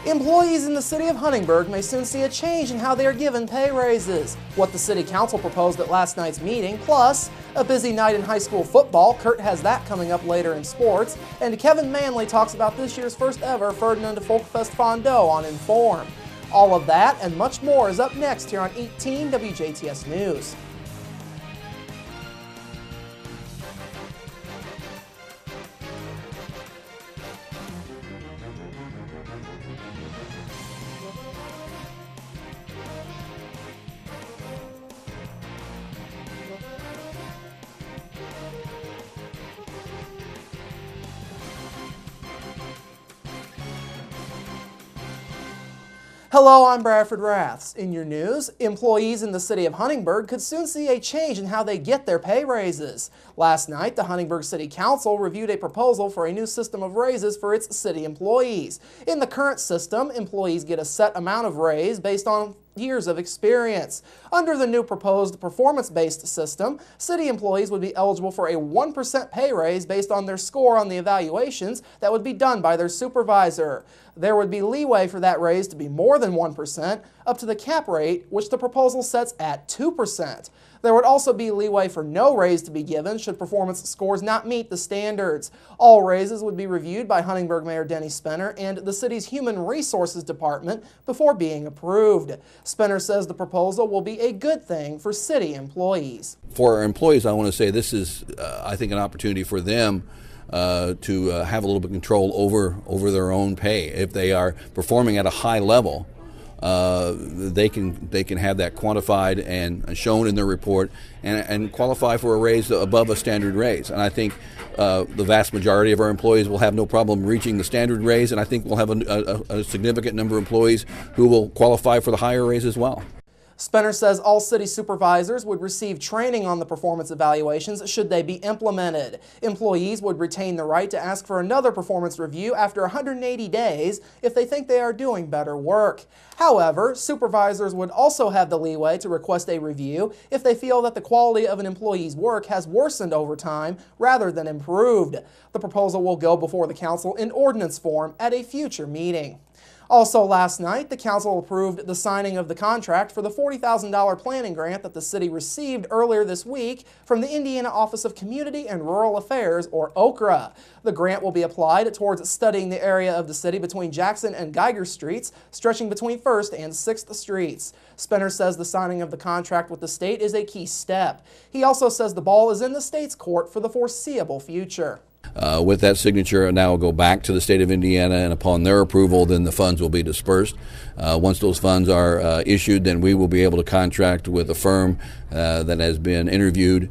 Employees in the city of Huntingburg may soon see a change in how they are given pay raises. What the city council proposed at last night's meeting, plus a busy night in high school football. Kurt has that coming up later in sports. And Kevin Manley talks about this year's first ever Ferdinand Folkfest Fondue on Inform. All of that and much more is up next here on 18 WJTS News. Hello, I'm Bradford Raths. In your news, employees in the city of Huntingburg could soon see a change in how they get their pay raises. Last night, the Huntingburg City Council reviewed a proposal for a new system of raises for its city employees. In the current system, employees get a set amount of raise based on years of experience. Under the new proposed performance-based system, city employees would be eligible for a 1% pay raise based on their score on the evaluations that would be done by their supervisor. There would be leeway for that raise to be more than 1%, up to the cap rate, which the proposal sets at 2%. There would also be leeway for no raise to be given should performance scores not meet the standards. All raises would be reviewed by Huntingburg Mayor Denny Spenner and the city's Human Resources Department before being approved. Spenner says the proposal will be a good thing for city employees. For our employees, I want to say this is, I think, an opportunity for them to have a little bit of control over their own pay. If they are performing at a high level, they can have that quantified and shown in their report and qualify for a raise above a standard raise. And I think the vast majority of our employees will have no problem reaching the standard raise, and I think we'll have a significant number of employees who will qualify for the higher raise as well. Spenner says all city supervisors would receive training on the performance evaluations should they be implemented. Employees would retain the right to ask for another performance review after 180 days if they think they are doing better work. However, supervisors would also have the leeway to request a review if they feel that the quality of an employee's work has worsened over time rather than improved. The proposal will go before the council in ordinance form at a future meeting. Also last night, the council approved the signing of the contract for the $40,000 planning grant that the city received earlier this week from the Indiana Office of Community and Rural Affairs, or OCRA. The grant will be applied towards studying the area of the city between Jackson and Geiger Streets, stretching between 1st and 6th Streets. Spenner says the signing of the contract with the state is a key step. He also says the ball is in the state's court for the foreseeable future. With that signature, now will go back to the state of Indiana, and upon their approval, then the funds will be dispersed. Once those funds are issued, then we will be able to contract with a firm that has been interviewed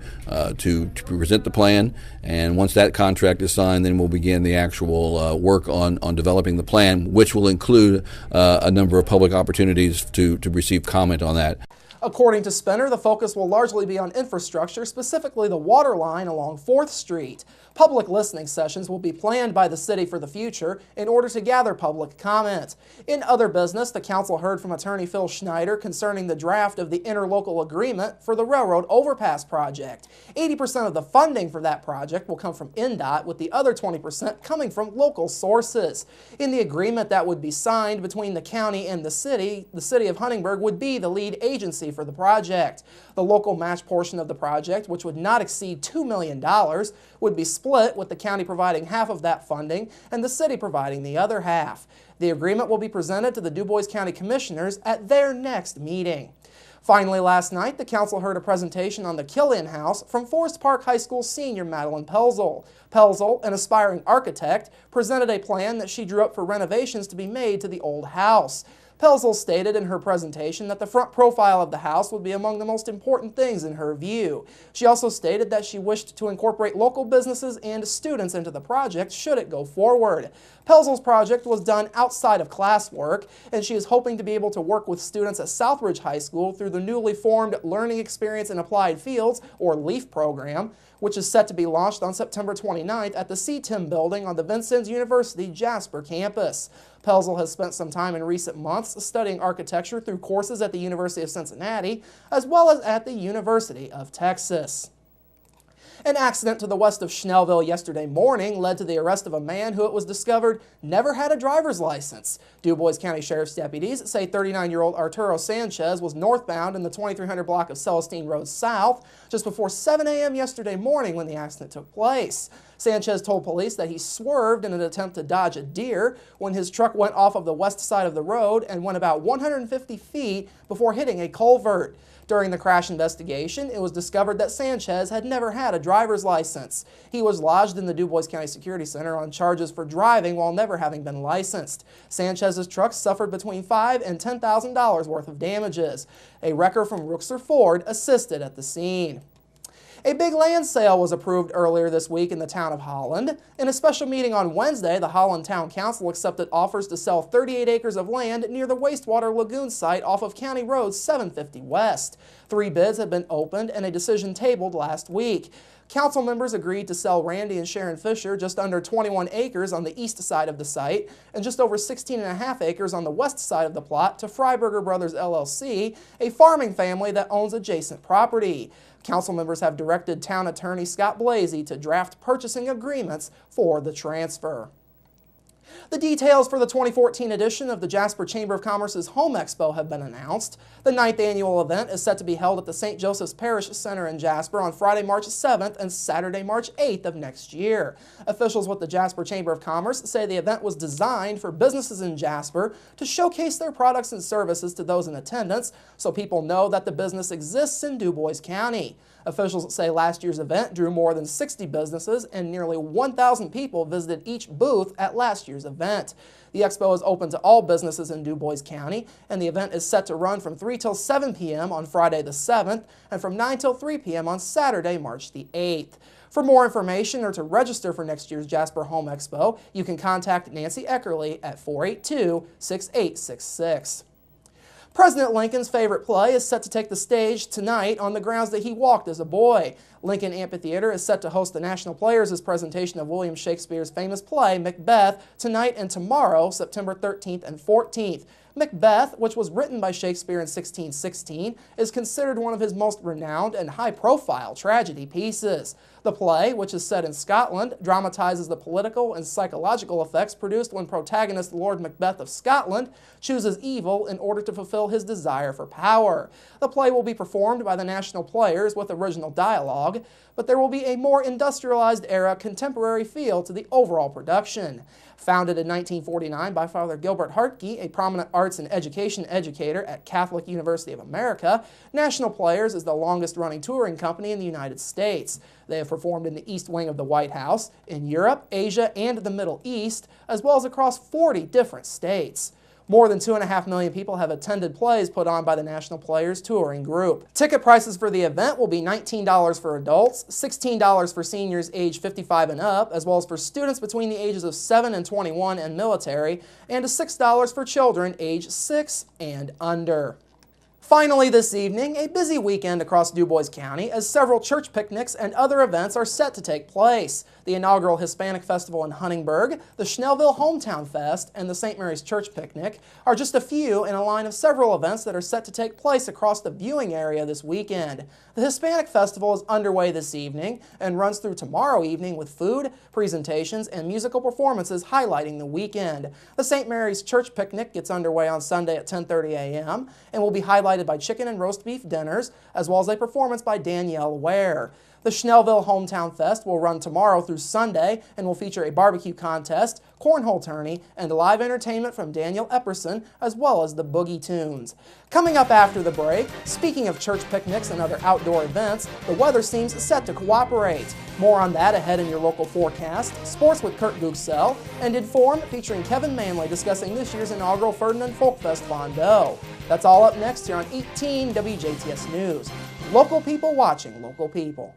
to present the plan. And once that contract is signed, then we'll begin the actual work on developing the plan, which will include a number of public opportunities to receive comment on that. According to Spenner, the focus will largely be on infrastructure, specifically the water line along 4th Street. Public listening sessions will be planned by the city for the future in order to gather public comment. In other business, the council heard from attorney Phil Schneider concerning the draft of the interlocal agreement for the railroad overpass project. 80% of the funding for that project will come from NDOT, with the other 20% coming from local sources. In the agreement that would be signed between the county and the city of Huntingburg would be the lead agency for the project. The local match portion of the project, which would not exceed $2 million, would be split, with the county providing half of that funding and the city providing the other half. The agreement will be presented to the Du Bois County Commissioners at their next meeting. Finally, last night, the council heard a presentation on the Killian House from Forest Park High School senior Madeline Pelzel. Pelzel, an aspiring architect, presented a plan that she drew up for renovations to be made to the old house. Pelzel stated in her presentation that the front profile of the house would be among the most important things in her view. She also stated that she wished to incorporate local businesses and students into the project should it go forward. Pelzel's project was done outside of classwork, and she is hoping to be able to work with students at Southridge High School through the newly formed Learning Experience in Applied Fields, or LEAF program, which is set to be launched on September 29th at the CTIM building on the Vincennes University Jasper campus. Pelzel has spent some time in recent months studying architecture through courses at the University of Cincinnati, as well as at the University of Texas. An accident to the west of Schnellville yesterday morning led to the arrest of a man who, it was discovered, never had a driver's license. DuBois County Sheriff's deputies say 39-year-old Arturo Sanchez was northbound in the 2300 block of Celestine Road South just before 7 a.m. yesterday morning when the accident took place. Sanchez told police that he swerved in an attempt to dodge a deer when his truck went off of the west side of the road and went about 150 feet before hitting a culvert. During the crash investigation, it was discovered that Sanchez had never had a driver's license. He was lodged in the DuBois County Security Center on charges for driving while never having been licensed. Sanchez's truck suffered between $5,000 and $10,000 worth of damages. A wrecker from Rooksor Ford assisted at the scene. A big land sale was approved earlier this week in the town of Holland. In a special meeting on Wednesday, the Holland Town Council accepted offers to sell 38 acres of land near the wastewater lagoon site off of County Road 750 West. 3 bids have been opened and a decision tabled last week. Council members agreed to sell Randy and Sharon Fisher just under 21 acres on the east side of the site and just over 16.5 acres on the west side of the plot to Freiberger Brothers LLC, a farming family that owns adjacent property. Council members have directed Town Attorney Scott Blasey to draft purchasing agreements for the transfer. The details for the 2014 edition of the Jasper Chamber of Commerce's Home Expo have been announced. The 9th annual event is set to be held at the St. Joseph's Parish Center in Jasper on Friday, March 7th and Saturday, March 8th of next year. Officials with the Jasper Chamber of Commerce say the event was designed for businesses in Jasper to showcase their products and services to those in attendance so people know that the business exists in DuBois County. Officials say last year's event drew more than 60 businesses and nearly 1,000 people visited each booth at last year's event. The expo is open to all businesses in DuBois County, and the event is set to run from 3 till 7 p.m. on Friday the 7th and from 9 till 3 p.m. on Saturday, March the 8th. For more information or to register for next year's Jasper Home Expo, you can contact Nancy Eckerly at 482-6866. President Lincoln's favorite play is set to take the stage tonight on the grounds that he walked as a boy. Lincoln Amphitheater is set to host the National Players' presentation of William Shakespeare's famous play, Macbeth, tonight and tomorrow, September 13th and 14th. Macbeth, which was written by Shakespeare in 1616, is considered one of his most renowned and high-profile tragedy pieces. The play, which is set in Scotland, dramatizes the political and psychological effects produced when protagonist Lord Macbeth of Scotland chooses evil in order to fulfill his desire for power. The play will be performed by the National Players with original dialogue, but there will be a more industrialized era contemporary feel to the overall production. Founded in 1949 by Father Gilbert Hartke, a prominent arts and education educator at Catholic University of America, National Players is the longest-running touring company in the United States. They have performed in the East Wing of the White House, in Europe, Asia, and the Middle East, as well as across 40 different states. More than 2.5 million people have attended plays put on by the National Players touring group. Ticket prices for the event will be $19 for adults, $16 for seniors age 55 and up, as well as for students between the ages of 7 and 21 and military, and $6 for children age 6 and under. Finally this evening, a busy weekend across DuBois County as several church picnics and other events are set to take place. The inaugural Hispanic Festival in Huntingburg, the Schnellville Hometown Fest, and the St. Mary's Church Picnic are just a few in a line of several events that are set to take place across the viewing area this weekend. The Hispanic Festival is underway this evening and runs through tomorrow evening with food, presentations, and musical performances highlighting the weekend. The St. Mary's Church Picnic gets underway on Sunday at 10:30 a.m. and will be highlighted by chicken and roast beef dinners, as well as a performance by Danielle Ware. The Schnellville Hometown Fest will run tomorrow through Sunday and will feature a barbecue contest, cornhole tourney, and live entertainment from Daniel Epperson, as well as the Boogie Tunes. Coming up after the break, speaking of church picnics and other outdoor events, the weather seems set to cooperate. More on that ahead in your local forecast, sports with Kurt Guxell, and Inform featuring Kevin Manley discussing this year's inaugural Ferdinand Folkfest Fondo. That's all up next here on 18 WJTS News. Local people watching local people.